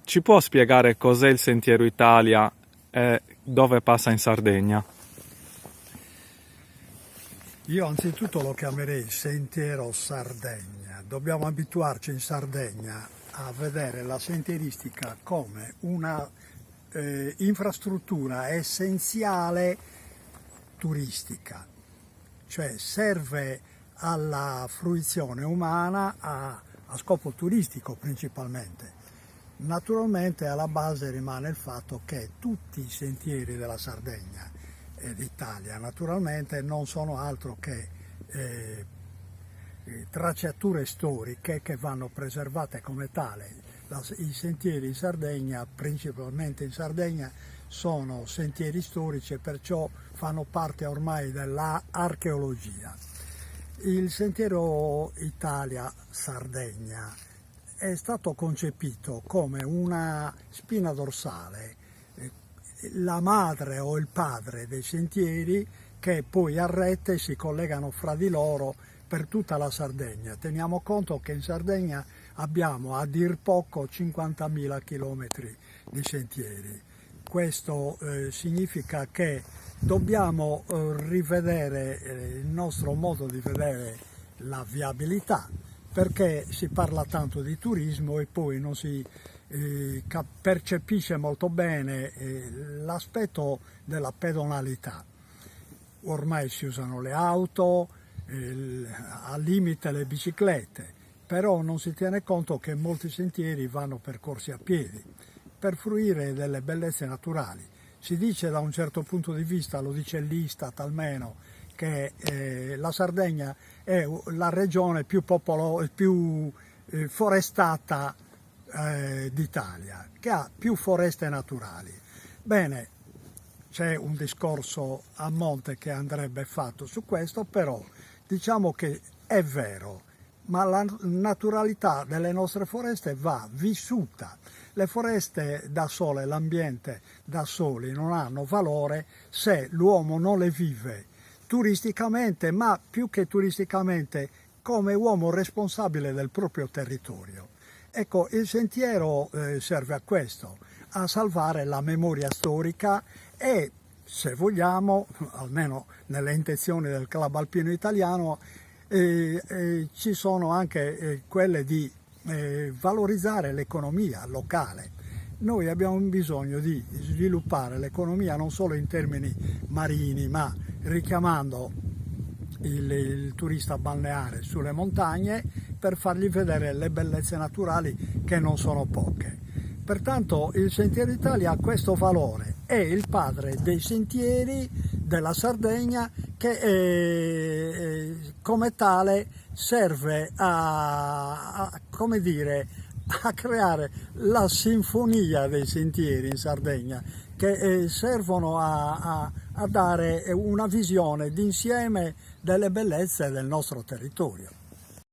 ci può spiegare cos'è il Sentiero Italia e dove passa in Sardegna? Io anzitutto lo chiamerei Sentiero Sardegna. Dobbiamo abituarci in Sardegna a vedere la sentieristica come una infrastruttura essenziale turistica, cioè serve alla fruizione umana a scopo turistico principalmente. Naturalmente alla base rimane il fatto che tutti i sentieri della Sardegna e d'Italia naturalmente non sono altro che tracciature storiche che vanno preservate come tale. I sentieri in Sardegna, principalmente in Sardegna, sono sentieri storici e perciò fanno parte ormai dell'archeologia. Il Sentiero Italia-Sardegna è stato concepito come una spina dorsale, la madre o il padre dei sentieri che poi a rete si collegano fra di loro per tutta la Sardegna. Teniamo conto che in Sardegna abbiamo a dir poco 50.000 chilometri di sentieri. Questo significa che dobbiamo rivedere il nostro modo di vedere la viabilità, perché si parla tanto di turismo e poi non si percepisce molto bene l'aspetto della pedonalità. Ormai si usano le auto, al limite le biciclette, però non si tiene conto che molti sentieri vanno percorsi a piedi per fruire delle bellezze naturali. Si dice da un certo punto di vista, lo dice l'Istat almeno, che la Sardegna è la regione più forestata d'Italia, che ha più foreste naturali. Bene, c'è un discorso a monte che andrebbe fatto su questo, però diciamo che è vero, ma la naturalità delle nostre foreste va vissuta. Le foreste da sole, l'ambiente da soli non hanno valore se l'uomo non le vive turisticamente, ma più che turisticamente come uomo responsabile del proprio territorio. Ecco, il sentiero serve a questo, a salvare la memoria storica e, se vogliamo, almeno nelle intenzioni del Club Alpino Italiano, ci sono anche quelle di valorizzare l'economia locale. Noi abbiamo bisogno di sviluppare l'economia non solo in termini marini, ma richiamando il turista balneare sulle montagne per fargli vedere le bellezze naturali che non sono poche. Pertanto il Sentiero Italia ha questo valore, è il padre dei sentieri della Sardegna che come tale serve come dire, a creare la sinfonia dei sentieri in Sardegna, che servono a dare una visione d'insieme delle bellezze del nostro territorio.